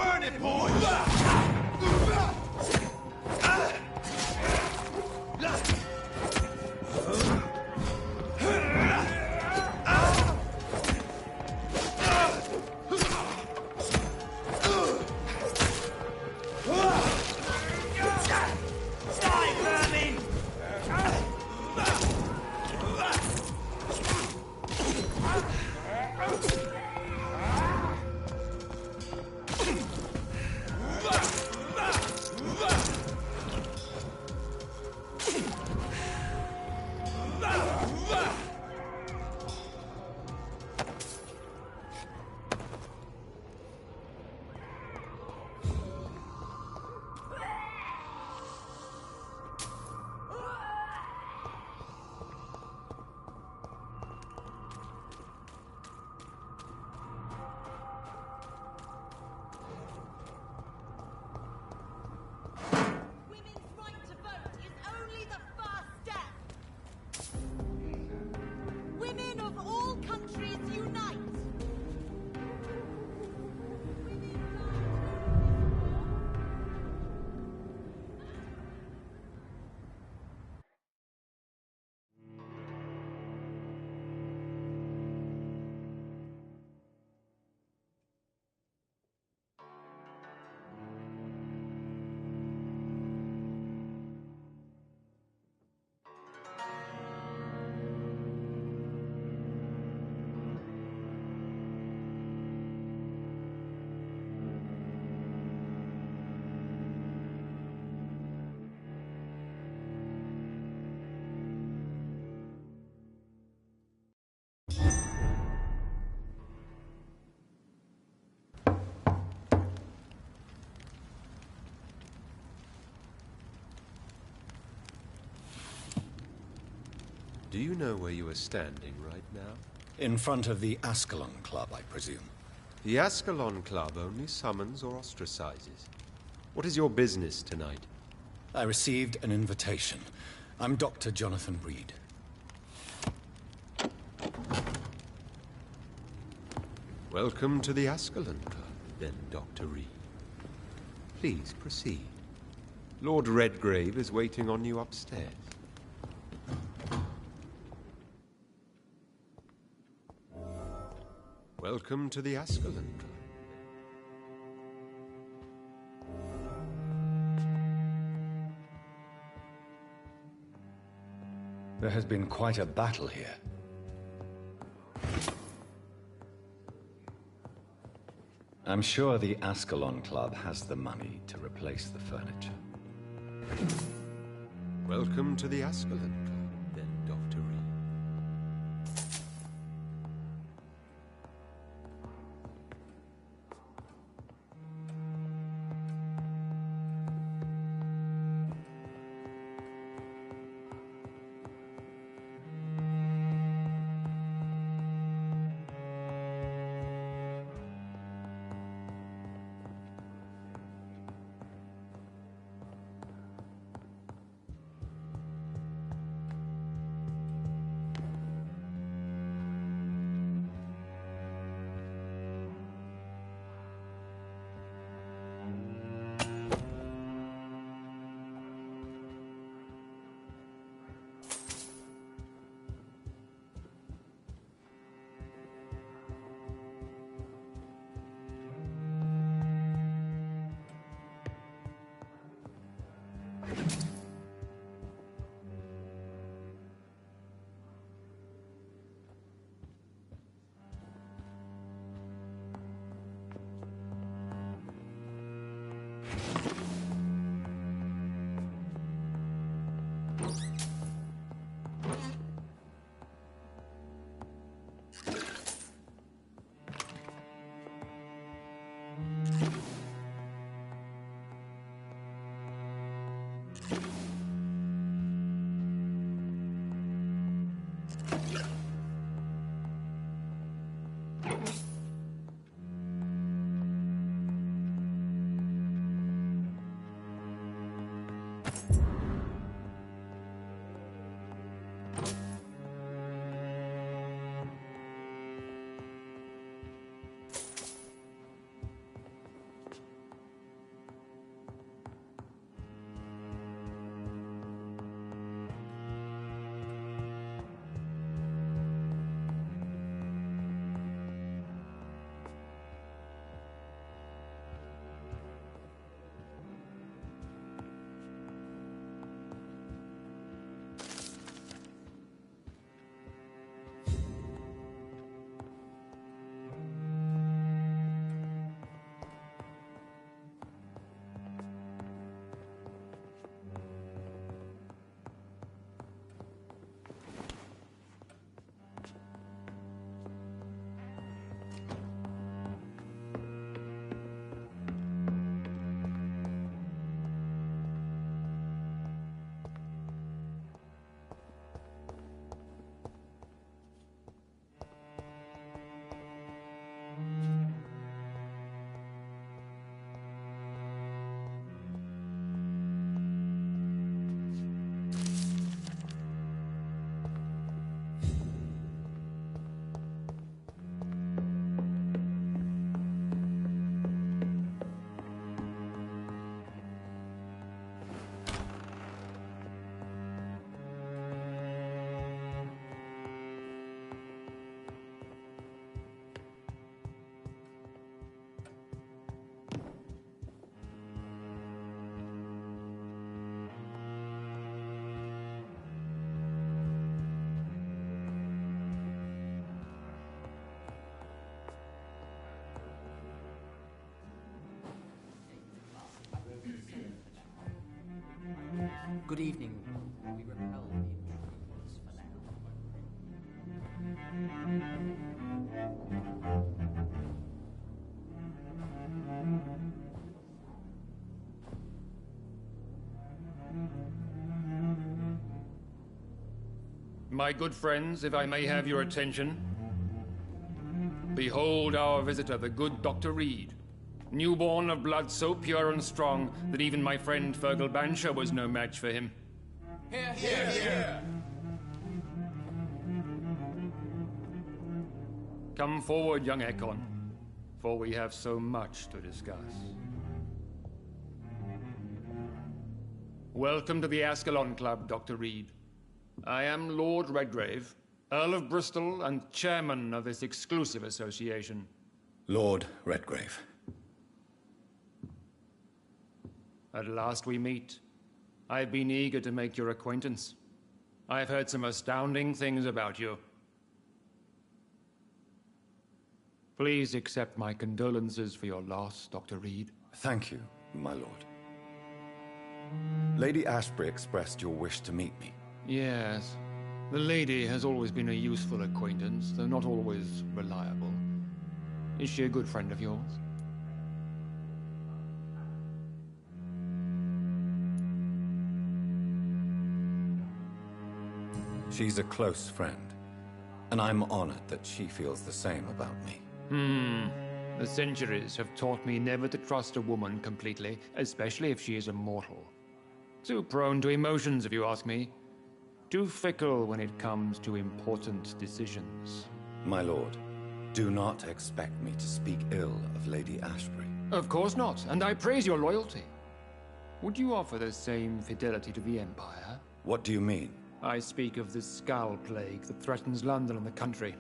Burn it, boys! Do you know where you are standing right now? In front of the Ascalon Club, I presume. The Ascalon Club only summons or ostracizes. What is your business tonight? I received an invitation. I'm Dr. Jonathan Reed. Welcome to the Ascalon Club, then, Dr. Reed. Please proceed. Lord Redgrave is waiting on you upstairs. Welcome to the Ascalon Club. There has been quite a battle here. I'm sure the Ascalon Club has the money to replace the furniture. Welcome to the Ascalon Club, then, Dr. Reed. Good evening. We repel the intruders for now. My good friends, if I may have your attention. Behold our visitor, the good Dr. Reed. Newborn of blood so pure and strong that even my friend Fergal Bansher was no match for him. Here, here, here! Come forward, young Ekon, for we have so much to discuss. Welcome to the Ascalon Club, Dr. Reed. I am Lord Redgrave, Earl of Bristol and chairman of this exclusive association. Lord Redgrave. At last we meet. I've been eager to make your acquaintance. I've heard some astounding things about you. Please accept my condolences for your loss, Dr. Reed. Thank you, my lord. Lady Ashbury expressed your wish to meet me. Yes. The lady has always been a useful acquaintance, though not always reliable. Is she a good friend of yours? She's a close friend, and I'm honored that she feels the same about me. The centuries have taught me never to trust a woman completely, especially if she is a mortal. Too prone to emotions, if you ask me. Too fickle when it comes to important decisions. My lord, do not expect me to speak ill of Lady Ashbury. Of course not, and I praise your loyalty. Would you offer the same fidelity to the Empire? What do you mean? I speak of the Skull Plague that threatens London and the country.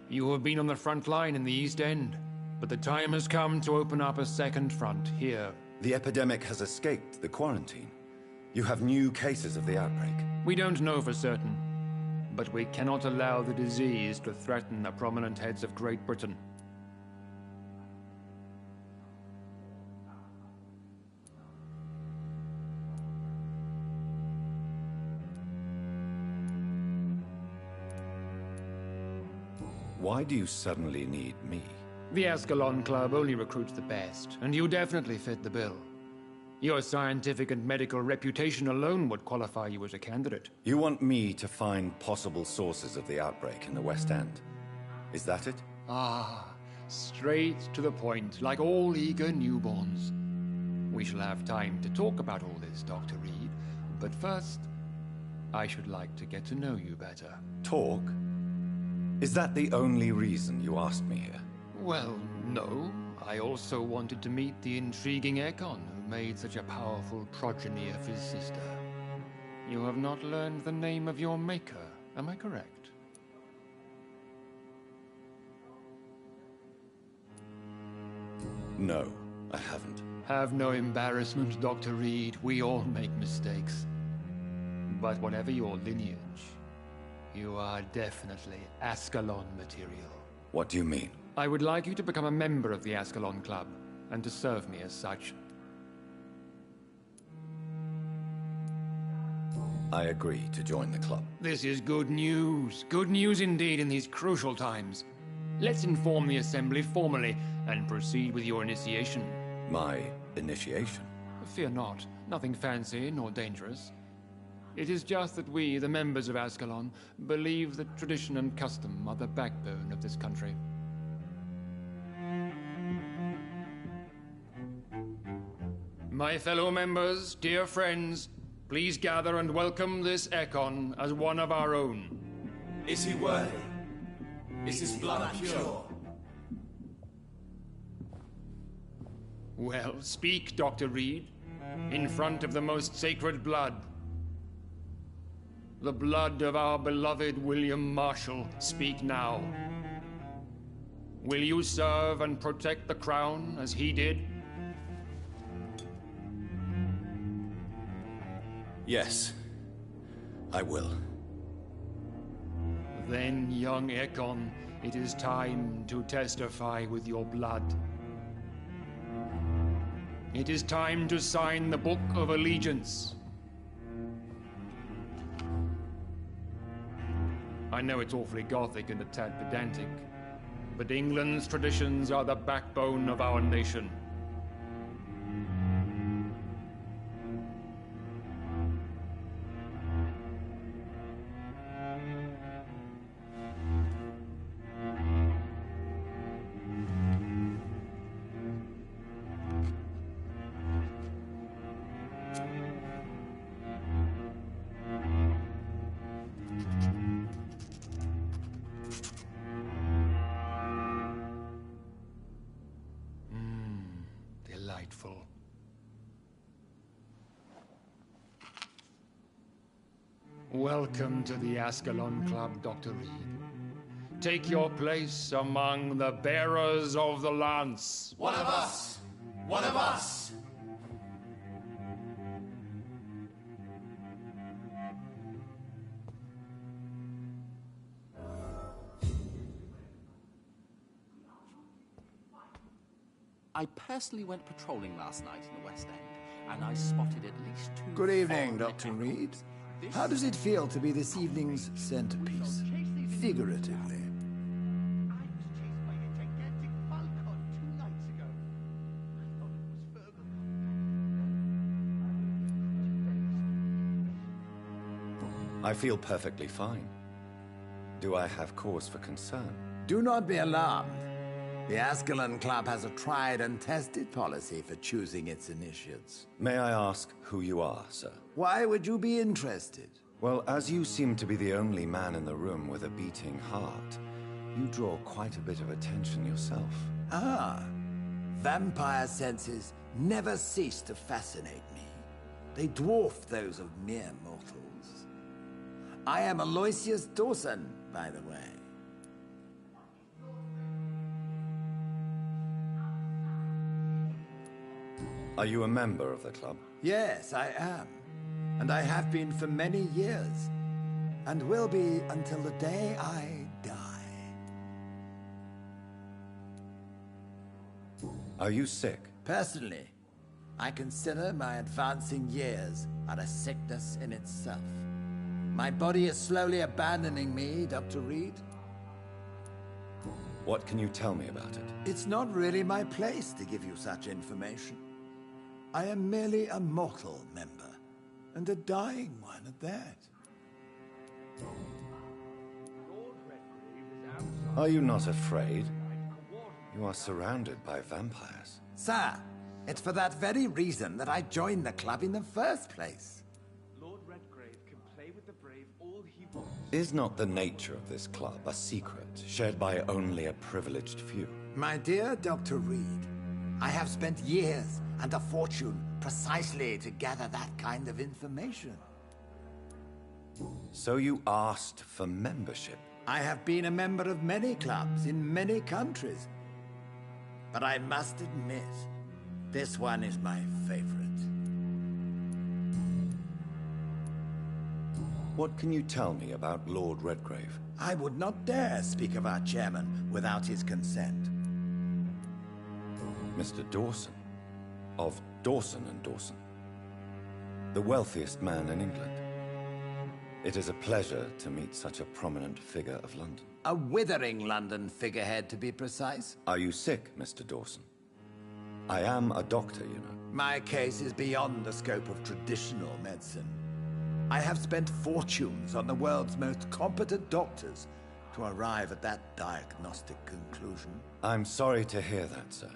You have been on the front line in the East End, but the time has come to open up a second front here. The epidemic has escaped the quarantine. You have new cases of the outbreak. We don't know for certain, but we cannot allow the disease to threaten the prominent heads of Great Britain. Why do you suddenly need me? The Ascalon Club only recruits the best, and you definitely fit the bill. Your scientific and medical reputation alone would qualify you as a candidate. You want me to find possible sources of the outbreak in the West End. Is that it? Ah, straight to the point, like all eager newborns. We shall have time to talk about all this, Dr. Reed, but first, I should like to get to know you better. Talk? Is that the only reason you asked me here? Well, no. I also wanted to meet the intriguing Ekon who made such a powerful progeny of his sister. You have not learned the name of your maker, am I correct? No, I haven't. Have no embarrassment, Dr. Reed. We all make mistakes. But whatever your lineage, you are definitely Ascalon material. What do you mean? I would like you to become a member of the Ascalon Club, and to serve me as such. I agree to join the club. This is good news. Good news indeed in these crucial times. Let's inform the Assembly formally, and proceed with your initiation. My initiation? Fear not. Nothing fancy nor dangerous. It is just that we, the members of Ascalon, believe that tradition and custom are the backbone of this country. My fellow members, dear friends, please gather and welcome this Ekon as one of our own. Is he worthy? Is his blood pure? Well, speak, Dr. Reed, in front of the most sacred blood. The blood of our beloved William Marshall, speak now. Will you serve and protect the crown as he did? Yes, I will. Then, young Ekon, it is time to testify with your blood. It is time to sign the Book of Allegiance. I know it's awfully gothic and a tad pedantic, but England's traditions are the backbone of our nation. Delightful. Welcome to the Ascalon Club, Dr. Reed. Take your place among the bearers of the lance. One of us! One of us! I personally went patrolling last night in the West End, and I spotted at least 2 Good evening, foreign Dr. Reed. echoes. How does it feel to be this evening's centerpiece? Figuratively. I feel perfectly fine. Do I have cause for concern? Do not be alarmed. The Ascalon Club has a tried and tested policy for choosing its initiates. May I ask who you are, sir? Why would you be interested? Well, as you seem to be the only man in the room with a beating heart, you draw quite a bit of attention yourself. Ah, vampire senses never cease to fascinate me. They dwarf those of mere mortals. I am Aloysius Dawson, by the way. Are you a member of the club? Yes, I am. And I have been for many years. And will be until the day I die. Are you sick? Personally, I consider my advancing years are a sickness in itself. My body is slowly abandoning me, Dr. Reed. What can you tell me about it? It's not really my place to give you such information. I am merely a mortal member, and a dying one at that. Are you not afraid? You are surrounded by vampires. Sir, it's for that very reason that I joined the club in the first place. Lord Redgrave can play with the brave all he wants. Is not the nature of this club a secret shared by only a privileged few? My dear Dr. Reed, I have spent years and a fortune precisely to gather that kind of information. So you asked for membership? I have been a member of many clubs in many countries. But I must admit, this one is my favorite. What can you tell me about Lord Redgrave? I would not dare speak of our chairman without his consent. Mr. Dawson, of Dawson and Dawson, the wealthiest man in England. It is a pleasure to meet such a prominent figure of London. A withering London figurehead, to be precise. Are you sick, Mr. Dawson? I am a doctor, you know. My case is beyond the scope of traditional medicine. I have spent fortunes on the world's most competent doctors to arrive at that diagnostic conclusion. I'm sorry to hear that, sir.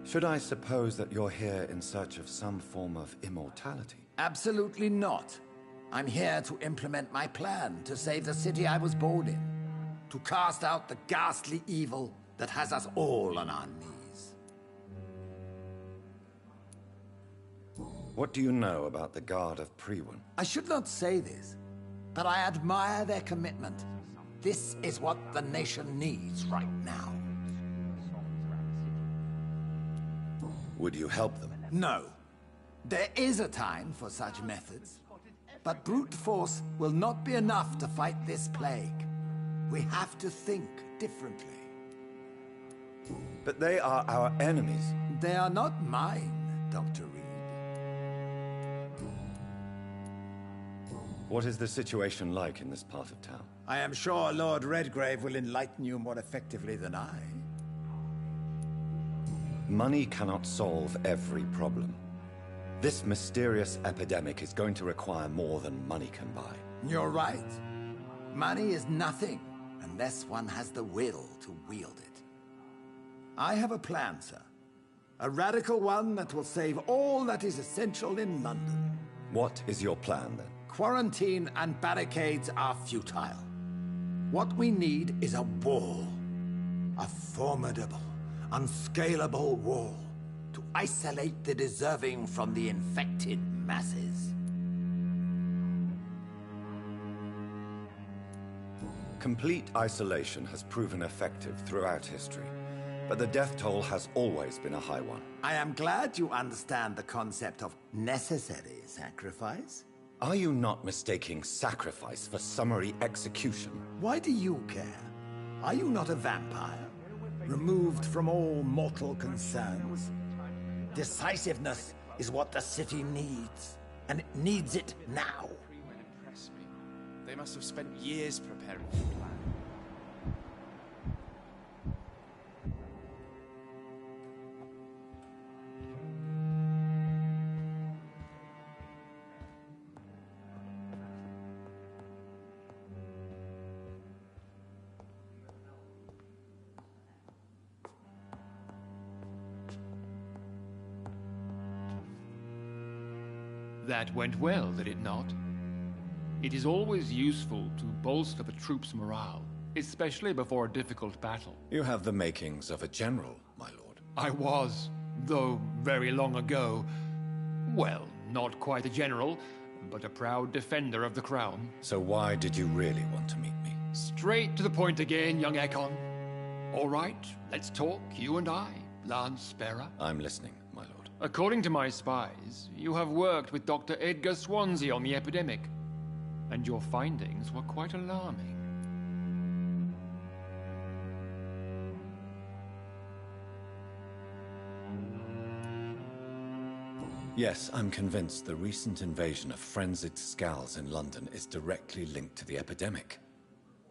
Should I suppose that you're here in search of some form of immortality? Absolutely not. I'm here to implement my plan to save the city I was born in. To cast out the ghastly evil that has us all on our knees. What do you know about the Guard of Priwen? I should not say this, but I admire their commitment. This is what the nation needs right now. Would you help them? No. There is a time for such methods. But brute force will not be enough to fight this plague. We have to think differently. But they are our enemies. They are not mine, Dr. Reed. What is the situation like in this part of town? I am sure Lord Redgrave will enlighten you more effectively than I. Money cannot solve every problem. This mysterious epidemic is going to require more than money can buy. You're right. Money is nothing unless one has the will to wield it. I have a plan, sir. A radical one that will save all that is essential in London. What is your plan, then? Quarantine and barricades are futile. What we need is a wall. A formidable, unscalable wall to isolate the deserving from the infected masses. Complete isolation has proven effective throughout history, but the death toll has always been a high one. I am glad you understand the concept of necessary sacrifice. Are you not mistaking sacrifice for summary execution? Why do you care? Are you not a vampire? Removed from all mortal concerns? Decisiveness is what the city needs, and it needs it now. Impress me. They must have spent years preparing for the plan. That went well, did it not? It is always useful to bolster the troops' morale, especially before a difficult battle. You have the makings of a general, my lord. I was, though very long ago. Well, not quite a general, but a proud defender of the crown. So why did you really want to meet me? Straight to the point again, young Ekon. All right, let's talk, you and I, Lance Sparrow. I'm listening, my lord. According to my spies, you have worked with Dr. Edgar Swansea on the epidemic, and your findings were quite alarming. Yes, I'm convinced the recent invasion of frenzied Skulls in London is directly linked to the epidemic.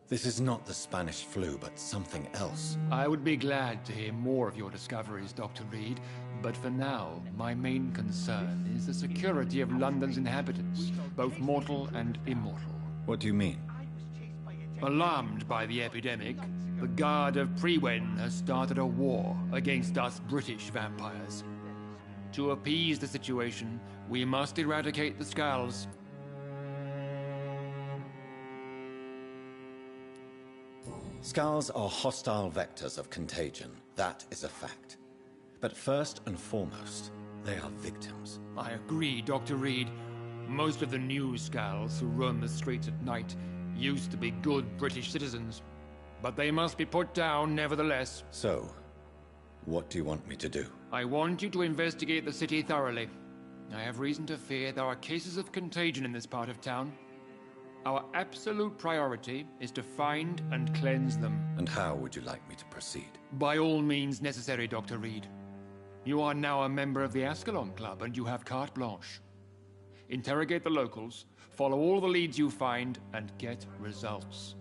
This is not the Spanish flu, but something else. I would be glad to hear more of your discoveries, Dr. Reed, but for now, my main concern is the security of London's inhabitants, both mortal and immortal. What do you mean? Alarmed by the epidemic, the Guard of Prewen has started a war against us British vampires. To appease the situation, we must eradicate the Skulls. Skulls are hostile vectors of contagion. That is a fact. But first and foremost, they are victims. I agree, Dr. Reed. Most of the new Skulls who roam the streets at night used to be good British citizens. But they must be put down nevertheless. So, what do you want me to do? I want you to investigate the city thoroughly. I have reason to fear there are cases of contagion in this part of town. Our absolute priority is to find and cleanse them. And how would you like me to proceed? By all means necessary, Dr. Reed. You are now a member of the Ascalon Club, and you have carte blanche. Interrogate the locals, follow all the leads you find, and get results.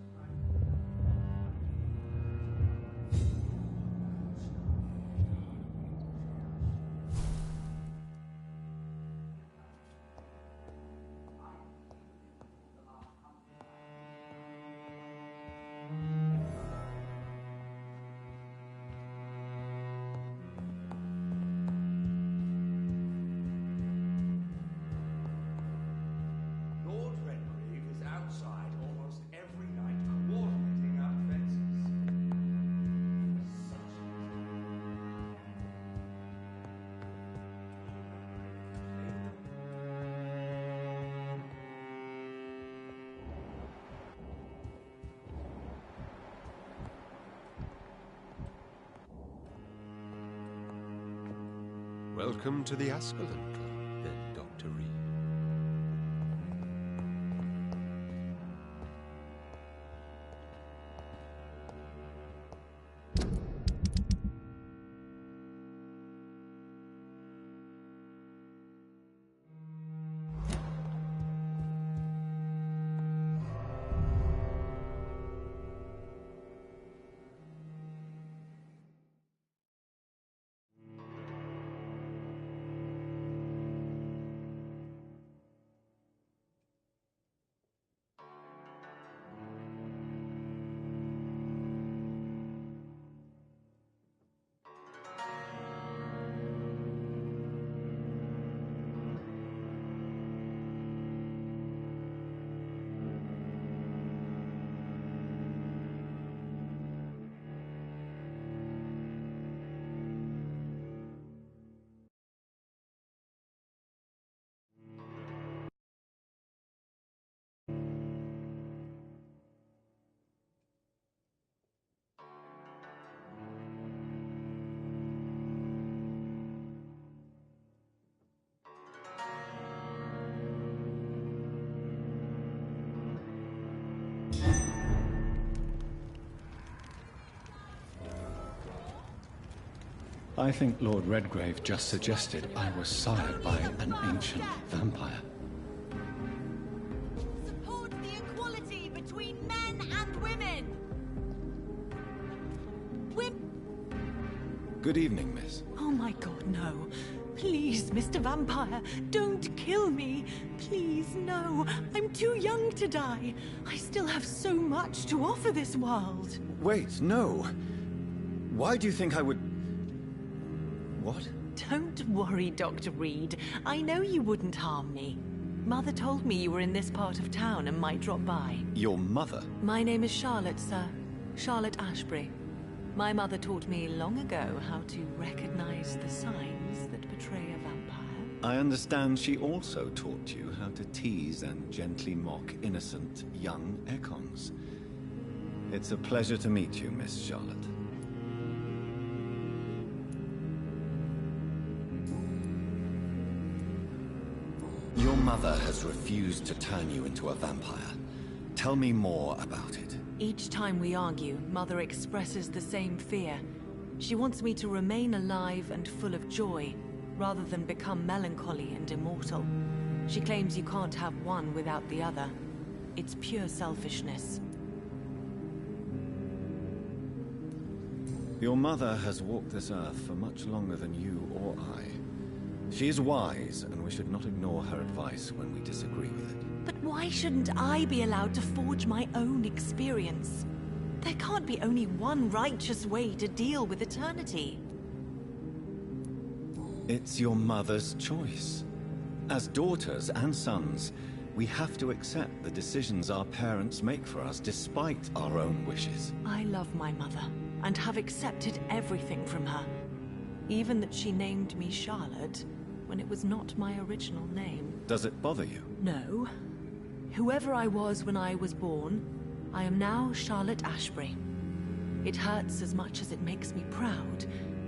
Lord Redgrave is outside almost every night coordinating our defenses. Welcome to the Ascalon Club, then, Dr. Reed. I think Lord Redgrave just suggested I was sired by an ancient vampire. Support the equality between men and women! Good evening, miss. Oh my god, no. Please, Mr. Vampire, don't kill me. Please, no. I'm too young to die. I still have so much to offer this world. Wait, no. Why do you think I would... What? Don't worry, Dr. Reed. I know you wouldn't harm me. Mother told me you were in this part of town and might drop by. Your mother? My name is Charlotte, sir. Charlotte Ashbury. My mother taught me long ago how to recognize the signs that betray a vampire. I understand she also taught you how to tease and gently mock innocent young Ekons. It's a pleasure to meet you, Miss Charlotte. Your mother has refused to turn you into a vampire. Tell me more about it. Each time we argue, Mother expresses the same fear. She wants me to remain alive and full of joy, rather than become melancholy and immortal. She claims you can't have one without the other. It's pure selfishness. Your mother has walked this earth for much longer than you or I. She is wise, and we should not ignore her advice when we disagree with it. But why shouldn't I be allowed to forge my own experience? There can't be only one righteous way to deal with eternity. It's your mother's choice. As daughters and sons, we have to accept the decisions our parents make for us despite our own wishes. I love my mother, and have accepted everything from her. Even that she named me Charlotte, when it was not my original name. Does it bother you? No. Whoever I was when I was born, I am now Charlotte Ashbury. It hurts as much as it makes me proud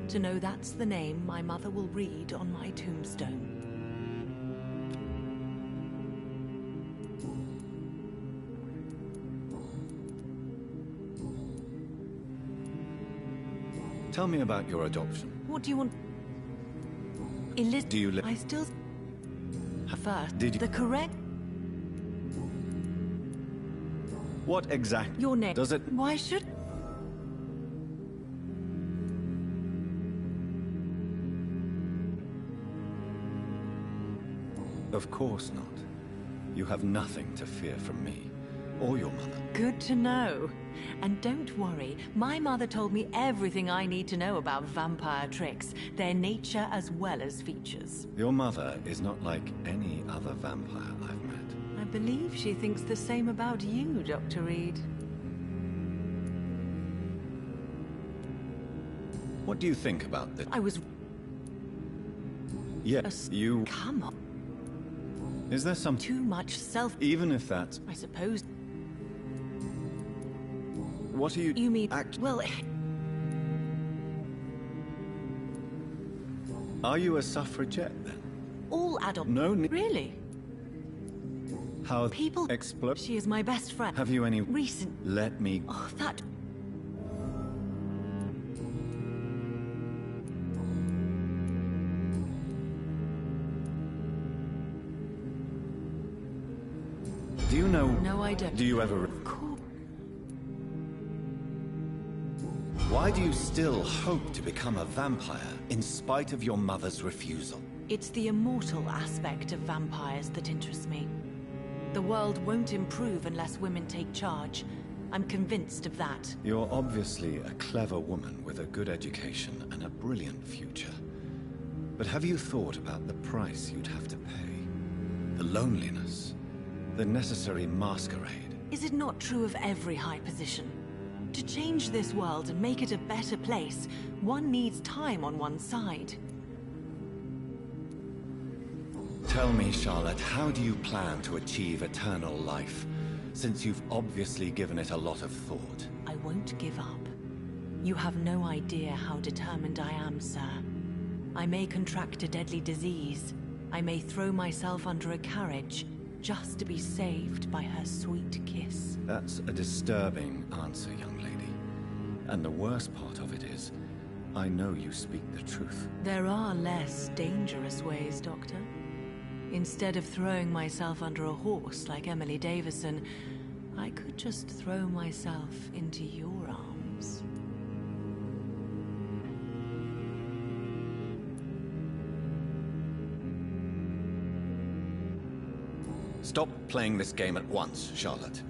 to know that's the name my mother will read on my tombstone. Tell me about your adoption. What do you want? Do you live? I still... First, Did you... the correct... What exactly... Your name. Does it... Why should... Of course not. You have nothing to fear from me, or your mother. Good to know. And don't worry, my mother told me everything I need to know about vampire tricks, their nature as well as features. Your mother is not like any other vampire I've met. I believe she thinks the same about you, Dr. Reed. What do you think about this? I was... Yes, you... Come on. Is there some... Too much self... Even if that's... I suppose... What are you... You mean... Well... Are you a suffragette, then? All adult... No... Really? How... People... Explode... She is my best friend. Have you any... Recent... Let me... Oh, that... Do you know... No, I don't. Do you ever... Cool. Why do you still hope to become a vampire, in spite of your mother's refusal? It's the immortal aspect of vampires that interests me. The world won't improve unless women take charge. I'm convinced of that. You're obviously a clever woman with a good education and a brilliant future. But have you thought about the price you'd have to pay? The loneliness, the necessary masquerade. Is it not true of every high position? To change this world and make it a better place, one needs time on one's side. Tell me, Charlotte, how do you plan to achieve eternal life, since you've obviously given it a lot of thought? I won't give up. You have no idea how determined I am, sir. I may contract a deadly disease. I may throw myself under a carriage, just to be saved by her sweet kiss. That's a disturbing answer, young lady. And the worst part of it is, I know you speak the truth. There are less dangerous ways, Doctor. Instead of throwing myself under a horse like Emily Davison, I could just throw myself into your arms. Stop playing this game at once, Charlotte.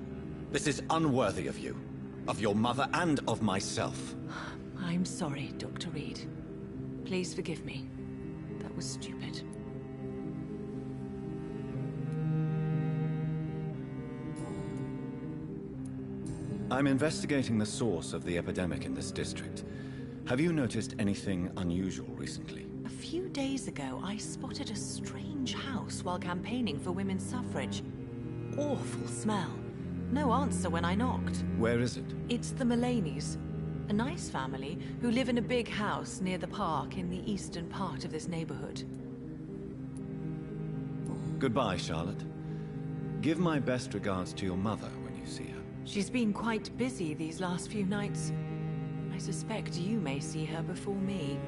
This is unworthy of you, of your mother, and of myself. I'm sorry, Dr. Reed. Please forgive me. That was stupid. I'm investigating the source of the epidemic in this district. Have you noticed anything unusual recently? A few days ago, I spotted a strange house while campaigning for women's suffrage. Awful smell. No answer when I knocked. Where is it? It's the Mullaneys, a nice family who live in a big house near the park in the eastern part of this neighborhood. Goodbye, Charlotte. Give my best regards to your mother when you see her. She's been quite busy these last few nights. I suspect you may see her before me.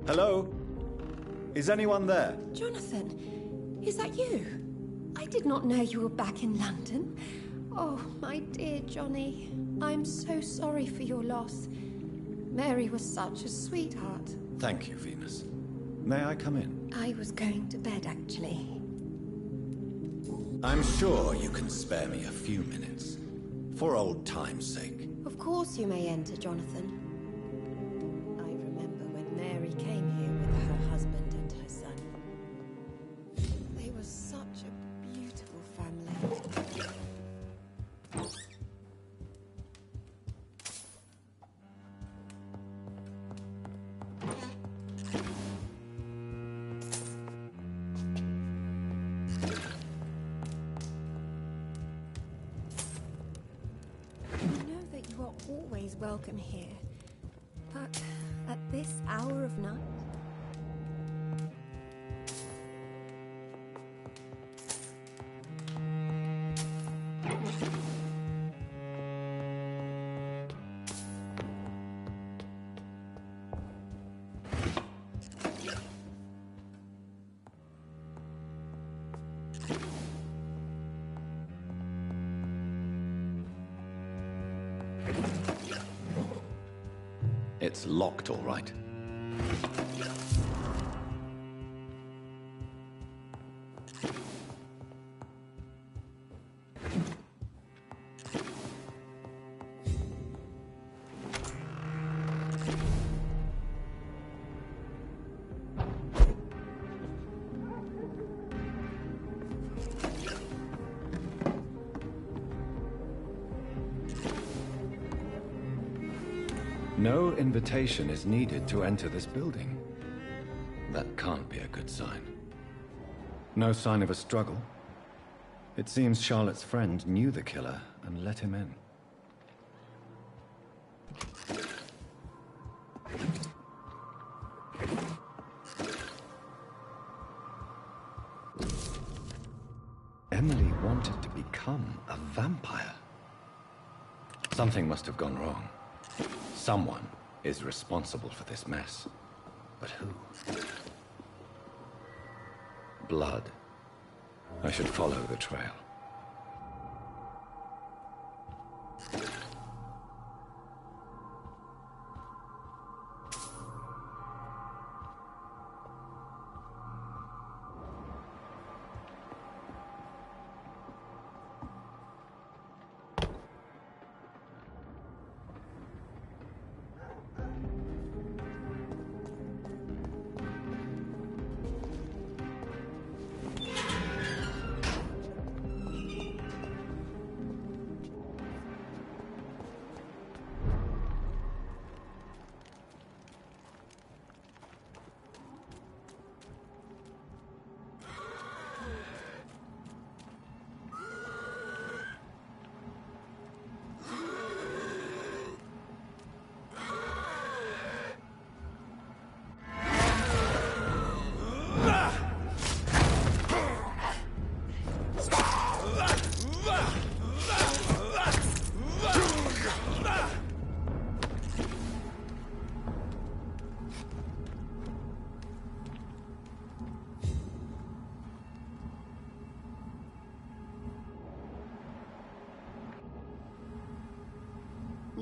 Hello? Is anyone there? Jonathan, is that you? I did not know you were back in London. Oh, my dear Johnny. I'm so sorry for your loss. Mary was such a sweetheart. Thank you, Venus. May I come in? I was going to bed, actually. I'm sure you can spare me a few minutes. For old time's sake. Of course you may enter, Jonathan. I remember when Mary came here with her husband and her son. They were such a beautiful family. Always welcome here, but at this hour of night? It's locked, all right. No invitation is needed to enter this building. That can't be a good sign. No sign of a struggle. It seems Charlotte's friend knew the killer and let him in. Emily wanted to become a vampire. Something must have gone wrong. Someone is responsible for this mess. But who? Blood. I should follow the trail.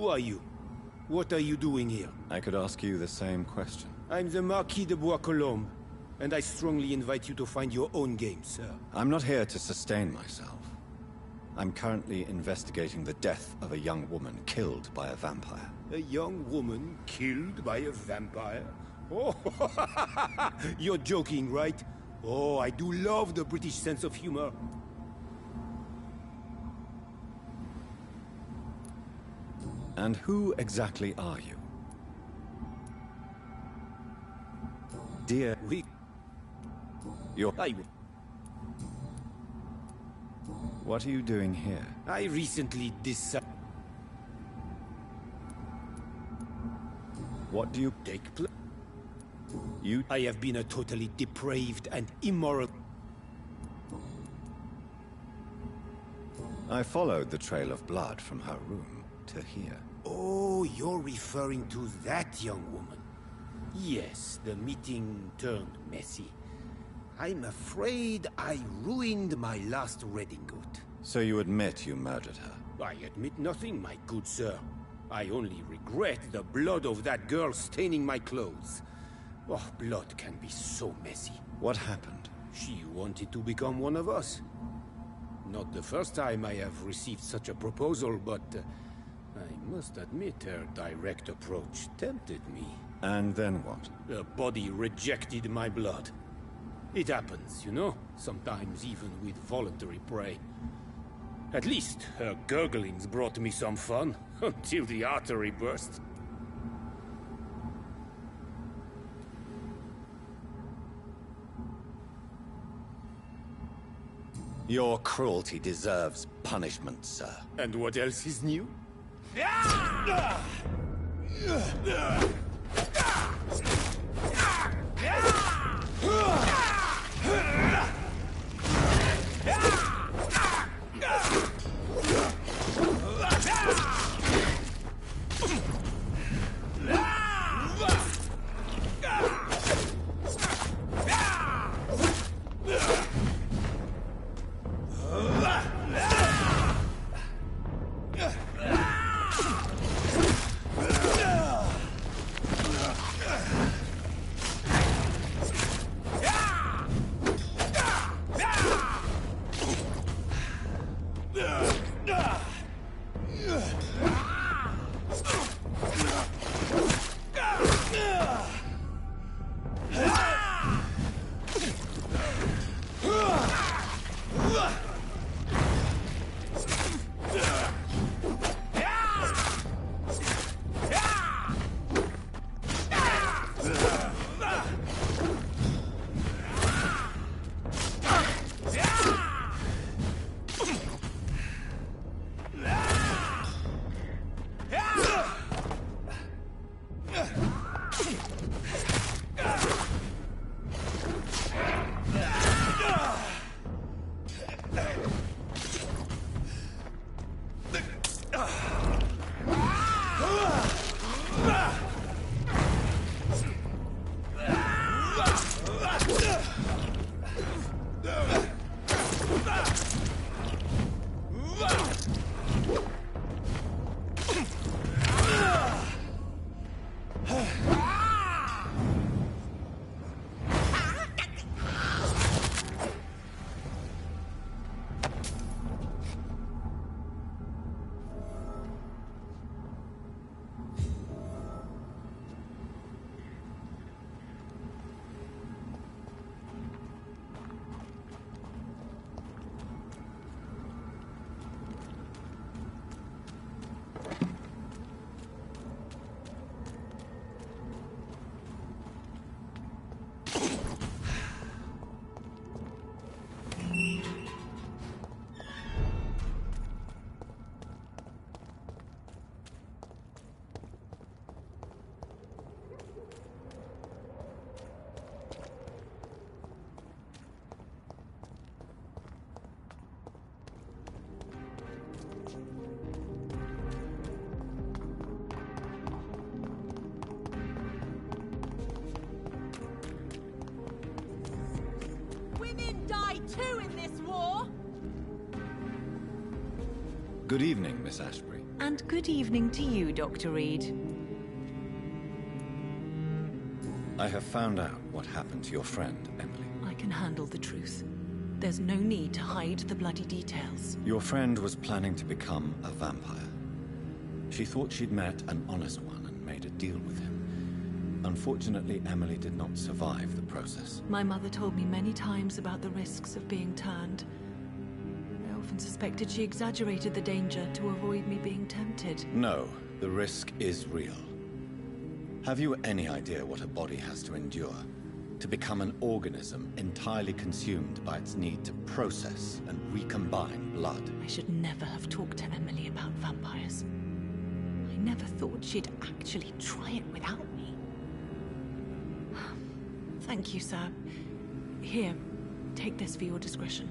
Who are you? What are you doing here? I could ask you the same question. I'm the Marquis de Bois-Colombes, and I strongly invite you to find your own game, sir. I'm not here to sustain myself. I'm currently investigating the death of a young woman killed by a vampire. A young woman killed by a vampire? Oh, you're joking, right? Oh, I do love the British sense of humor. And who exactly are you? Dear... You're... What are you doing here? I recently decided... What do you... Take place? You... I have been a totally depraved and immoral... I followed the trail of blood from her room to here. Oh, you're referring to that young woman. Yes, the meeting turned messy. I'm afraid I ruined my last redingote. So you admit you murdered her? I admit nothing, my good sir. I only regret the blood of that girl staining my clothes. Oh, blood can be so messy. What happened? She wanted to become one of us. Not the first time I have received such a proposal, but I must admit her direct approach tempted me. And then what? Her body rejected my blood. It happens, you know, sometimes even with voluntary prey. At least her gurglings brought me some fun, until the artery burst. Your cruelty deserves punishment, sir. And what else is new? Too in this war. Good evening, Miss Ashbury. And good evening to you, Dr. Reed. I have found out what happened to your friend, Emily. I can handle the truth. There's no need to hide the bloody details. Your friend was planning to become a vampire. She thought she'd met an honest one and made a deal with him. Unfortunately, Emily did not survive the process. My mother told me many times about the risks of being turned. I often suspected she exaggerated the danger to avoid me being tempted. No, the risk is real. Have you any idea what a body has to endure? To become an organism entirely consumed by its need to process and recombine blood. I should never have talked to Emily about vampires. I never thought she'd actually try it without me. Thank you, sir. Here, take this for your discretion.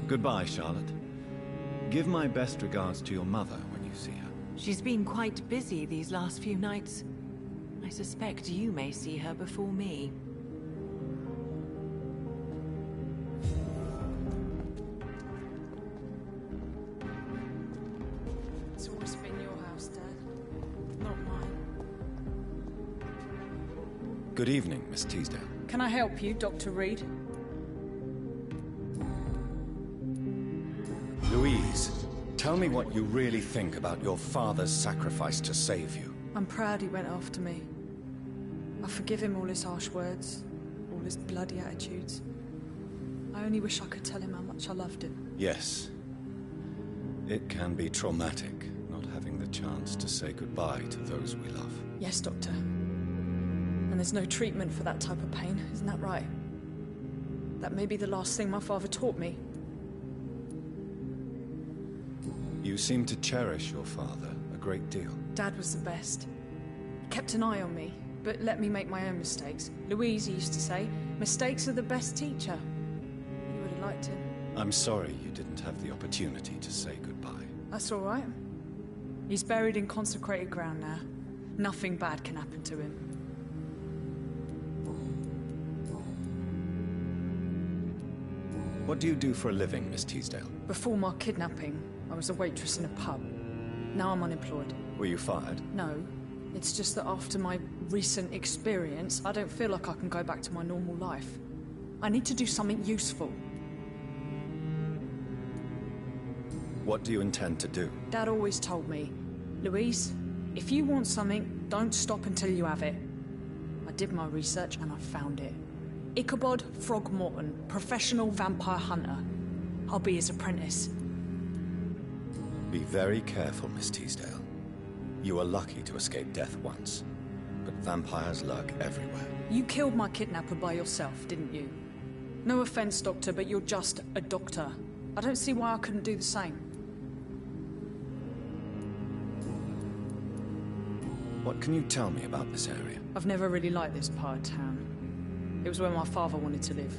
Goodbye, Charlotte. Give my best regards to your mother when you see her. She's been quite busy these last few nights. I suspect you may see her before me. It's always been your house, Dad, not mine. Good evening, Miss Teasdale. Can I help you, Dr. Reed? Louise, tell me what you really think about your father's sacrifice to save you. I'm proud he went after me. I forgive him all his harsh words, all his bloody attitudes. I only wish I could tell him how much I loved him. Yes. It can be traumatic, not having the chance to say goodbye to those we love. Yes, Doctor. And there's no treatment for that type of pain, isn't that right? That may be the last thing my father taught me. You seem to cherish your father a great deal. Dad was the best. He kept an eye on me, but let me make my own mistakes. Louise, he used to say, mistakes are the best teacher. You would have liked him. I'm sorry you didn't have the opportunity to say goodbye. That's all right. He's buried in consecrated ground now. Nothing bad can happen to him. What do you do for a living, Miss Teasdale? Before my kidnapping, I was a waitress in a pub. Now I'm unemployed. Were you fired? No. It's just that after my recent experience, I don't feel like I can go back to my normal life. I need to do something useful. What do you intend to do? Dad always told me, Louise, if you want something, don't stop until you have it. I did my research and I found it. Ichabod Throgmorton, professional vampire hunter. I'll be his apprentice. Be very careful, Miss Teasdale. You were lucky to escape death once, but vampires lurk everywhere. You killed my kidnapper by yourself, didn't you? No offense, Doctor, but you're just a doctor. I don't see why I couldn't do the same. What can you tell me about this area? I've never really liked this part of town. It was where my father wanted to live.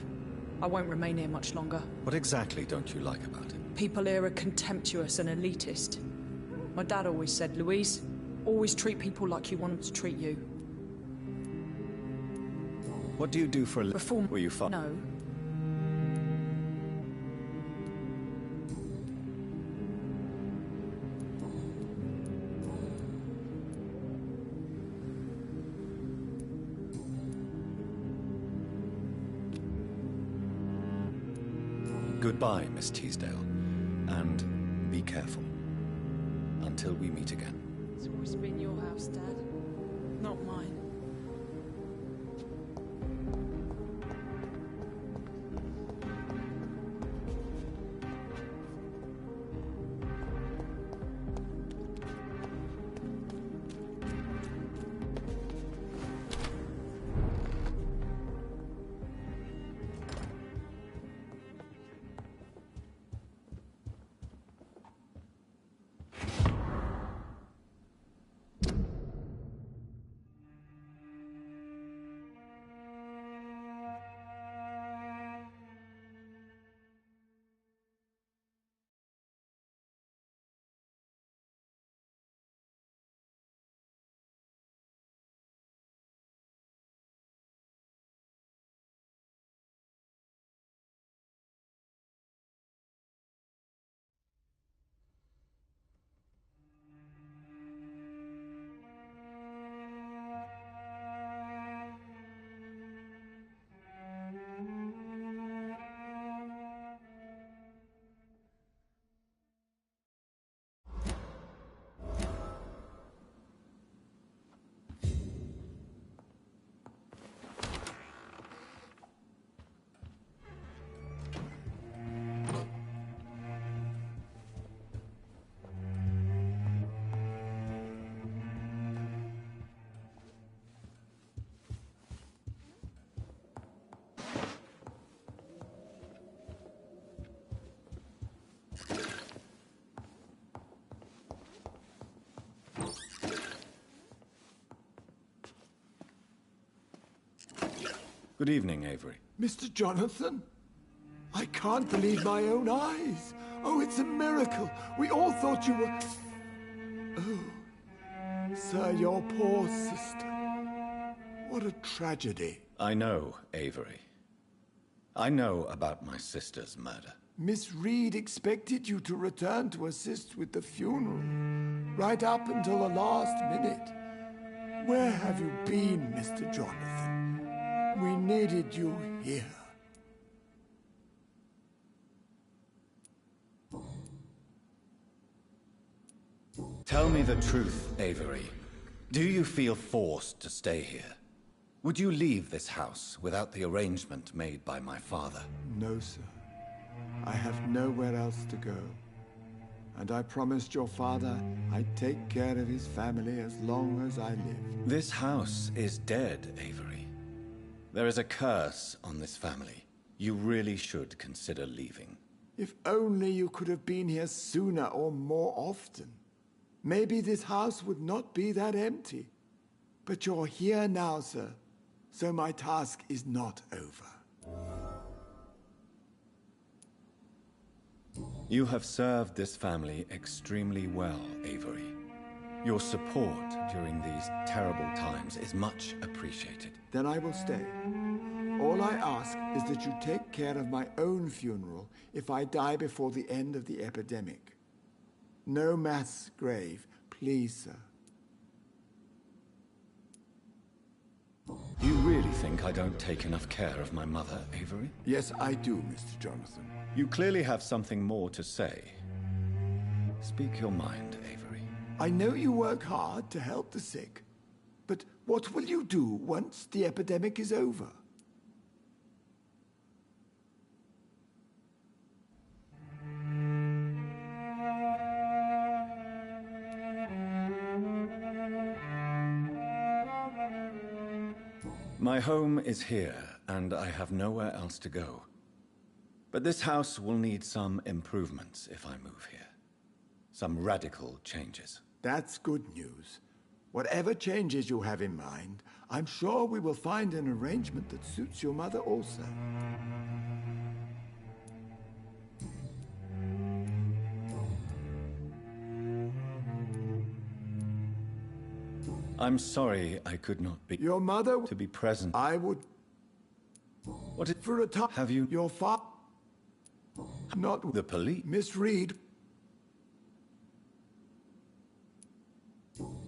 I won't remain here much longer. What exactly don't you like about it? People here are contemptuous and elitist. My dad always said, Louise, always treat people like you want them to treat you. What do you do for a living? Before... Were you fired? No. Goodbye, Miss Teasdale. And be careful. Until we meet again. It's always been your house, Dad. Not mine. Good evening, Avery. Mr. Jonathan? I can't believe my own eyes. Oh, it's a miracle. We all thought you were... Oh, sir, your poor sister. What a tragedy. I know, Avery. I know about my sister's murder. Miss Reed expected you to return to assist with the funeral, right up until the last minute. Where have you been, Mr. Jonathan? We needed you here. Tell me the truth, Avery. Do you feel forced to stay here? Would you leave this house without the arrangement made by my father? No, sir. I have nowhere else to go. And I promised your father I'd take care of his family as long as I live. This house is dead, Avery. There is a curse on this family. You really should consider leaving. If only you could have been here sooner or more often. Maybe this house would not be that empty. But you're here now, sir. So my task is not over. You have served this family extremely well, Avery. Your support during these terrible times is much appreciated. Then I will stay. All I ask is that you take care of my own funeral if I die before the end of the epidemic. No mass grave, please, sir. You really think I don't take enough care of my mother, Avery? Yes, I do, Mr. Jonathan. You clearly have something more to say. Speak your mind, Avery. I know you work hard to help the sick, but what will you do once the epidemic is over? My home is here, and I have nowhere else to go. But this house will need some improvements if I move here. Some radical changes. That's good news. Whatever changes you have in mind, I'm sure we will find an arrangement that suits your mother also. I'm sorry I could not be... Your mother... to be present. I would... What for a time... Have you... Your father... Not... The police? Miss Reed...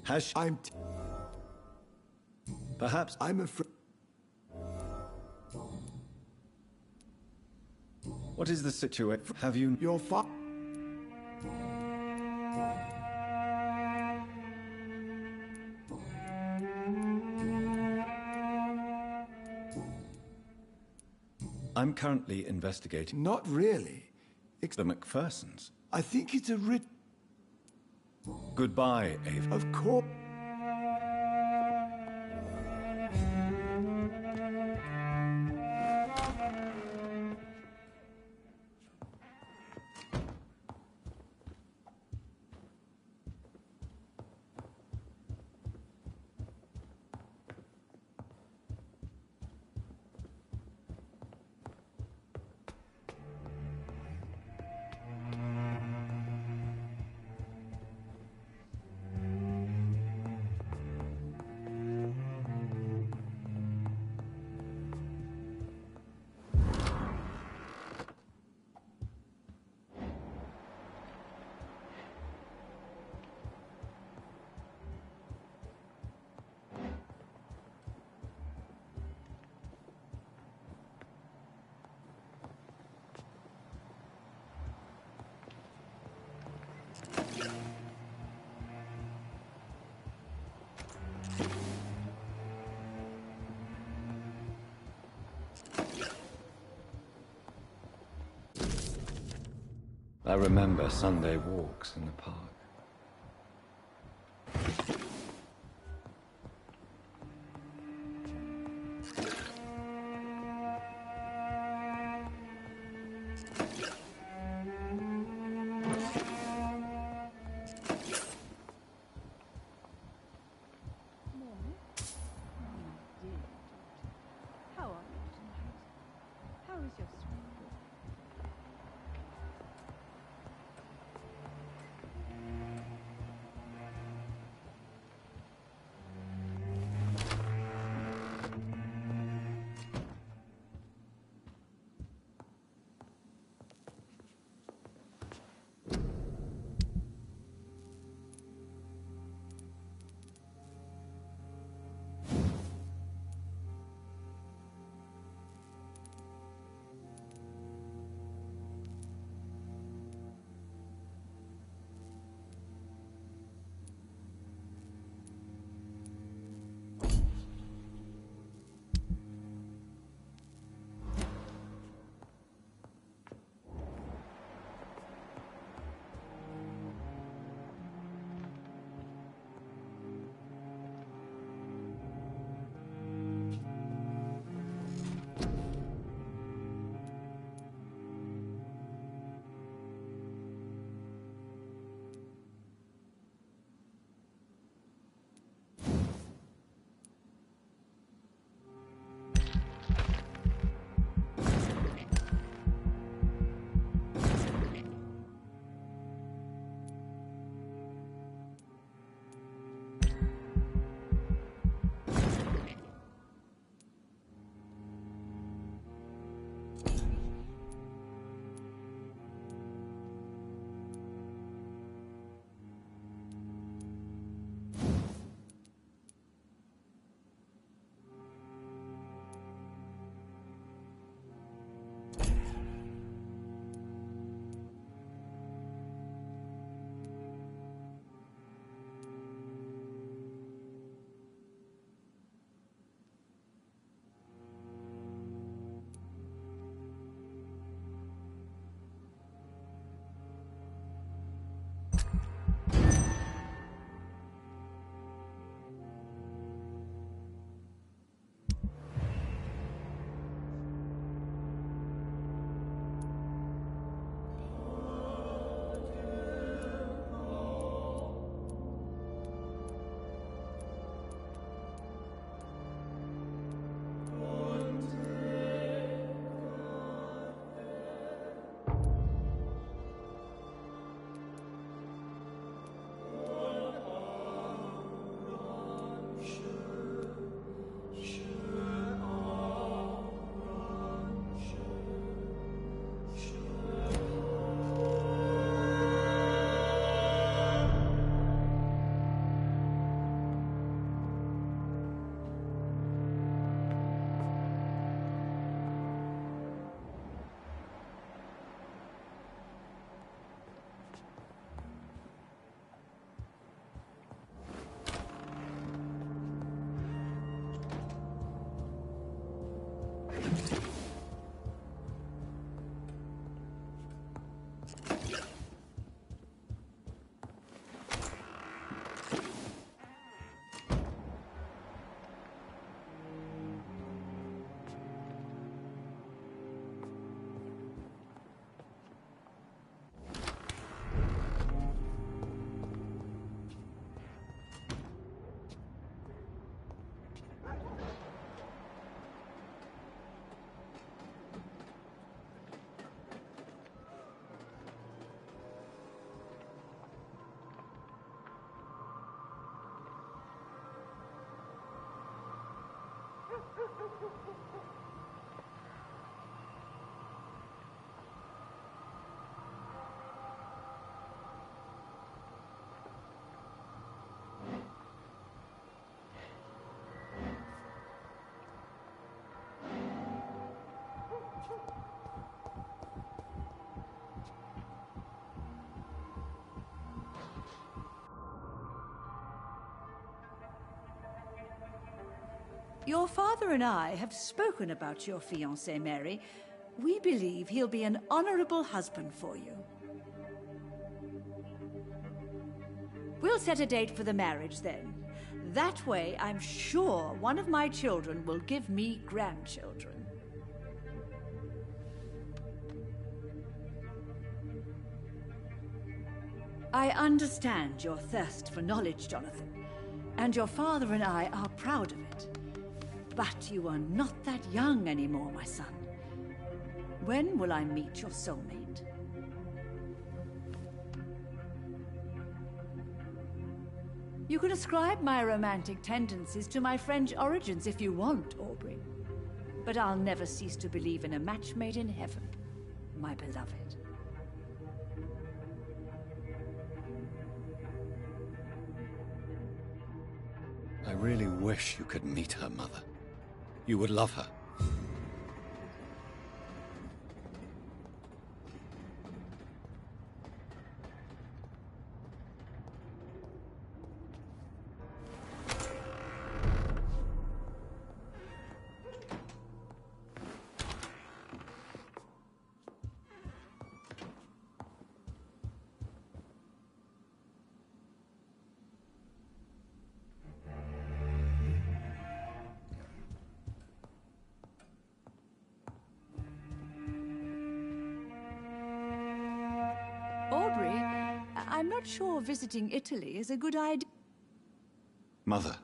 Has she... Perhaps... I'm afraid... What is the situation? Have you... Your father... I'm currently investigating... Not really. The MacPhersons. I think it's a writ... Goodbye, Ava. Of course... I remember Sunday walks in the park. How are you? Your father and I have spoken about your fiancé, Mary. We believe he'll be an honorable husband for you. We'll set a date for the marriage then. That way, I'm sure one of my children will give me grandchildren. I understand your thirst for knowledge, Jonathan, and your father and I are proud of it. But you are not that young anymore, my son. When will I meet your soulmate? You can ascribe my romantic tendencies to my French origins if you want, Aubrey. But I'll never cease to believe in a match made in heaven, my beloved. I really wish you could meet her, Mother. You would love her. Aubrey, I'm not sure visiting Italy is a good idea. Mother,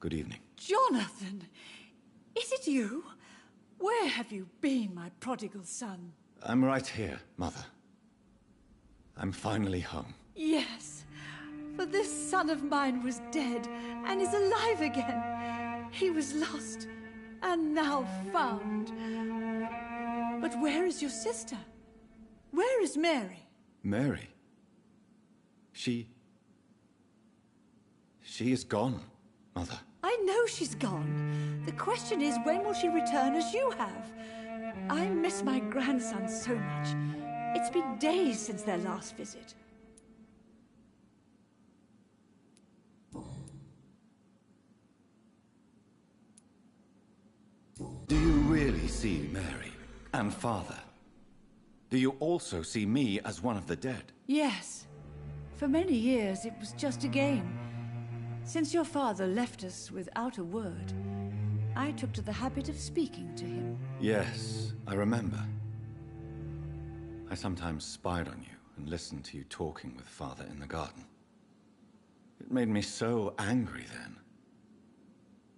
good evening. Jonathan! Is it you? Where have you been, my prodigal son? I'm right here, Mother. I'm finally home. Yes, for this son of mine was dead and is alive again. He was lost and now found. But where is your sister? Where is Mary? Mary? She is gone, Mother. I know she's gone. The question is, when will she return as you have? I miss my grandson so much. It's been days since their last visit. Do you really see Mary and Father? Do you also see me as one of the dead? Yes. For many years, it was just a game. Since your father left us without a word, I took to the habit of speaking to him. Yes, I remember. I sometimes spied on you and listened to you talking with Father in the garden. It made me so angry then.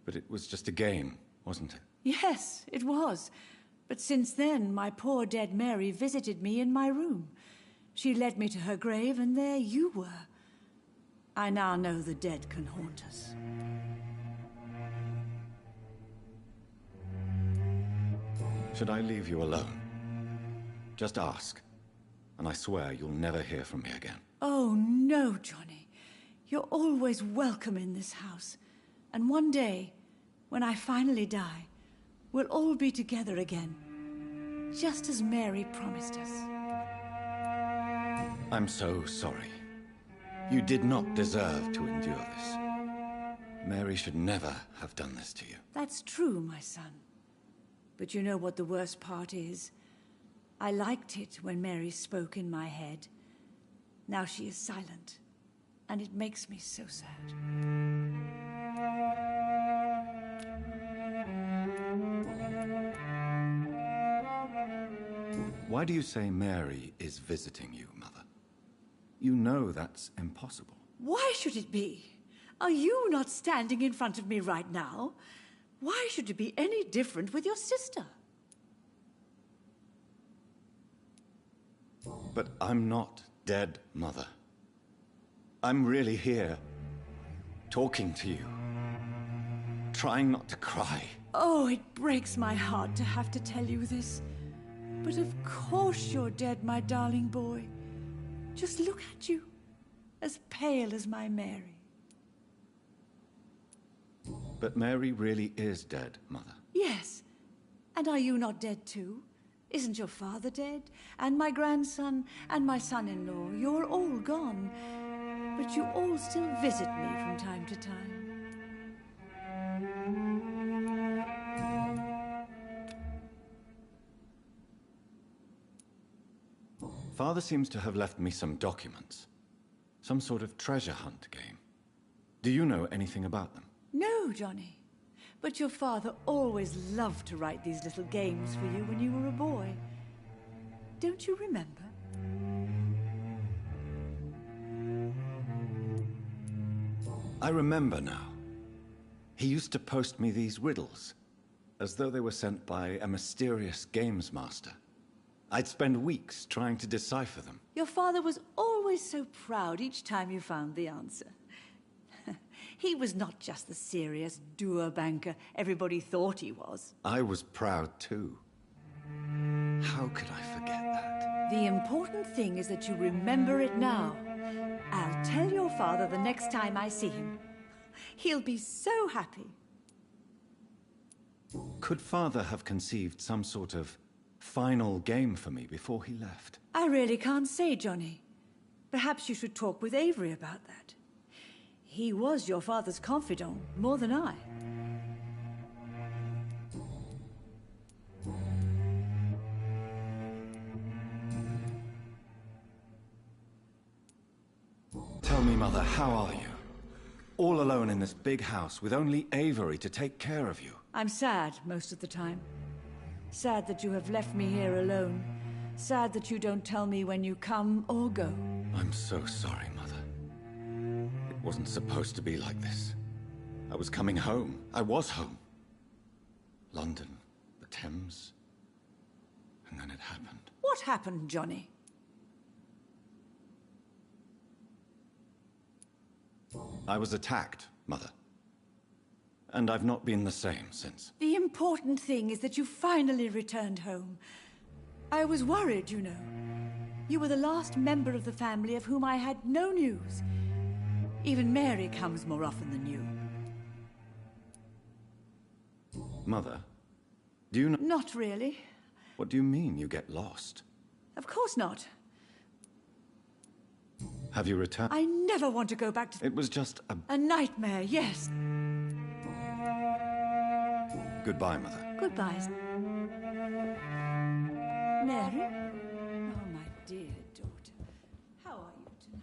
But it was just a game, wasn't it? Yes, it was. But since then, my poor dead Mary visited me in my room. She led me to her grave, and there you were. I now know the dead can haunt us. Should I leave you alone? Just ask, and I swear you'll never hear from me again. Oh, no, Johnny. You're always welcome in this house. And one day, when I finally die, we'll all be together again, just as Mary promised us. I'm so sorry. You did not deserve to endure this. Mary should never have done this to you. That's true, my son. But you know what the worst part is? I liked it when Mary spoke in my head. Now she is silent, and it makes me so sad. Why do you say Mary is visiting you, Mother? You know that's impossible. Why should it be? Are you not standing in front of me right now? Why should it be any different with your sister? But I'm not dead, Mother. I'm really here, talking to you, trying not to cry. Oh, it breaks my heart to have to tell you this. But of course you're dead, my darling boy. Just look at you, as pale as my Mary. But Mary really is dead, Mother. Yes. And are you not dead too? Isn't your father dead? And my grandson, and my son-in-law, you're all gone. But you all still visit me from time to time. Father seems to have left me some documents. Some sort of treasure hunt game. Do you know anything about them? No, Johnny. But your father always loved to write these little games for you when you were a boy. Don't you remember? I remember now. He used to post me these riddles. as though they were sent by a mysterious games master. I'd spend weeks trying to decipher them. Your father was always so proud each time you found the answer. He was not just the serious doer banker everybody thought he was. I was proud too. How could I forget that? The important thing is that you remember it now. I'll tell your father the next time I see him. He'll be so happy. Could Father have conceived some sort of final game for me before he left? I really can't say, Johnny. Perhaps you should talk with Avery about that. He was your father's confidant, more than I. Tell me, Mother, how are you? All alone in this big house with only Avery to take care of you. I'm sad most of the time. Sad that you have left me here alone. Sad that you don't tell me when you come or go. I'm so sorry, Mother. It wasn't supposed to be like this. I was coming home. I was home. London, the Thames, and then it happened. What happened, Johnny? I was attacked, Mother. And I've not been the same since. The important thing is that you finally returned home. I was worried, you know. You were the last member of the family of whom I had no news. Even Mary comes more often than you. Mother, do you know... Not really. What do you mean you get lost? Of course not. Have you returned? I never want to go back to... It was just a... A nightmare, yes. Goodbye, Mother. Goodbye. Mary? Oh, my dear daughter. How are you tonight?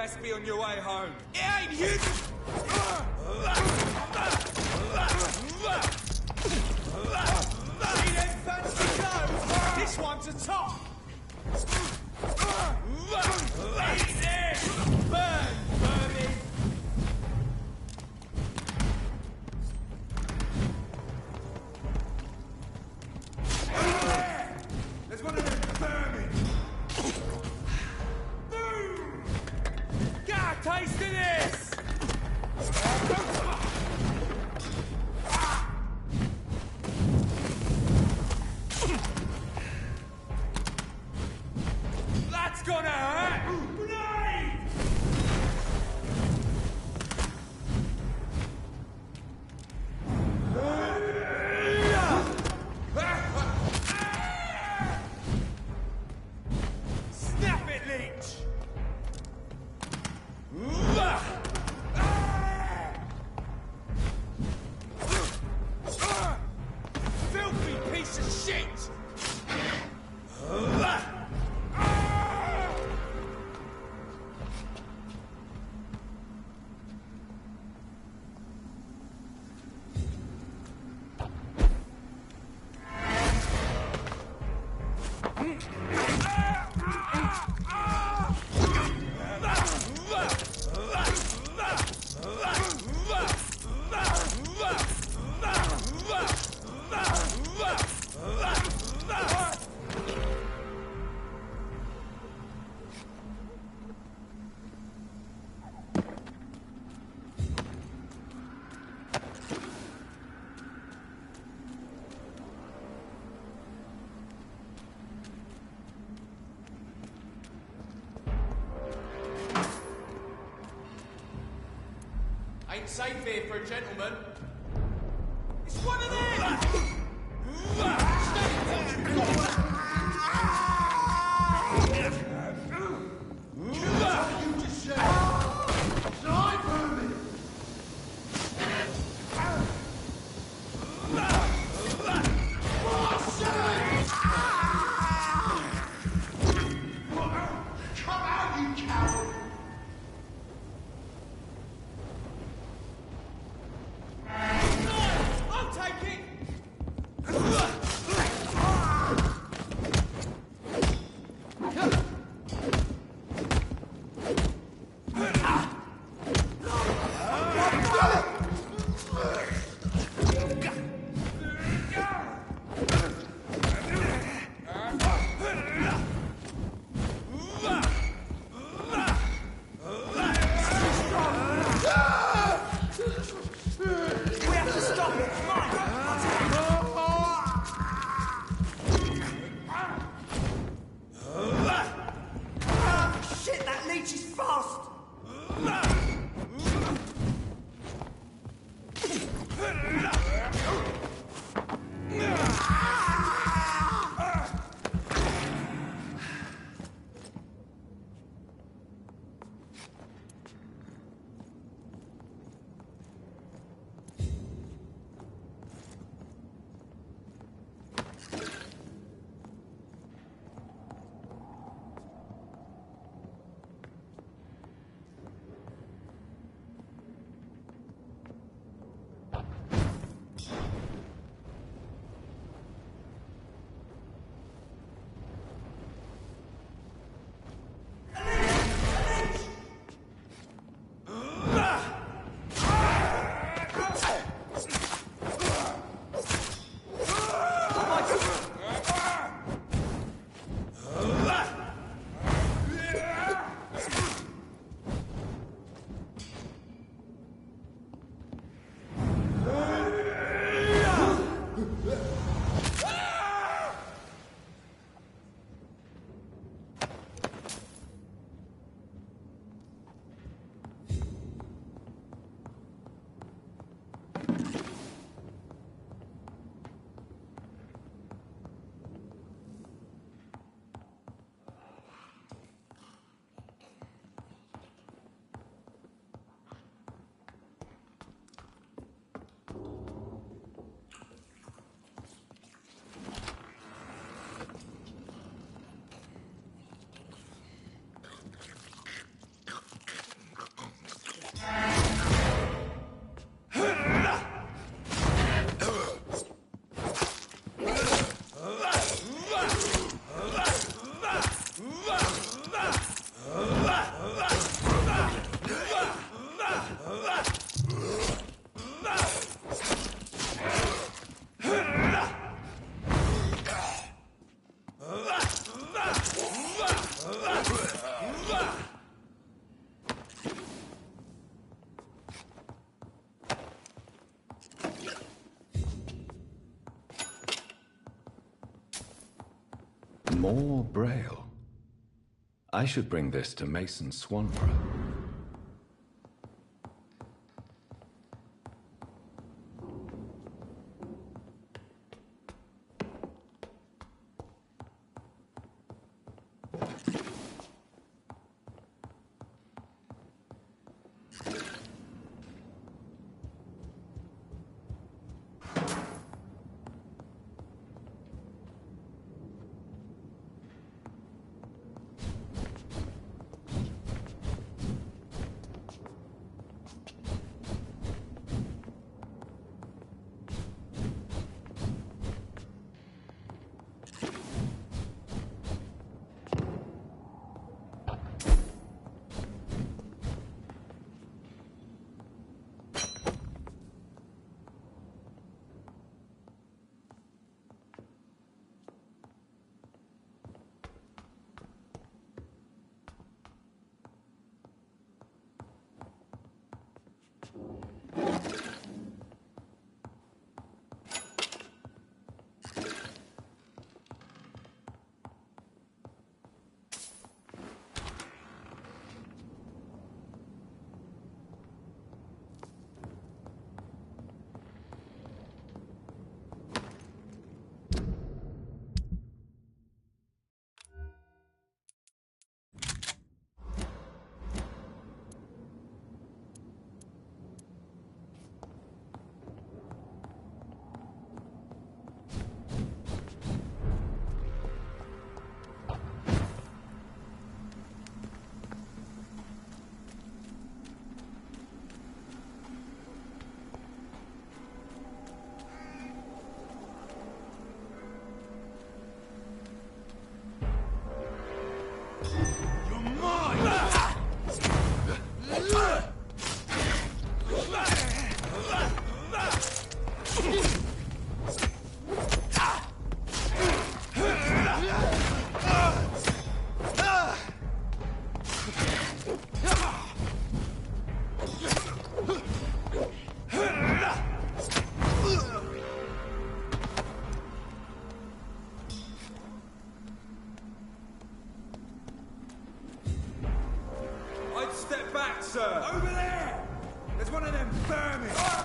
best be on your way home. It ain't you! See them fancy clothes? This one's a top! Eat this! Burn, vermin! There's one of them vermin! Boom! Get a taste of this! That's gonna hurt! Grenade! Snap it, leech! Filthy piece of shit! Ain't safe here for a gentleman. It's one of them! Come out, you coward! More Braille. I should bring this to Mason Swanborough. Sir. Over there! There's one of them vermin!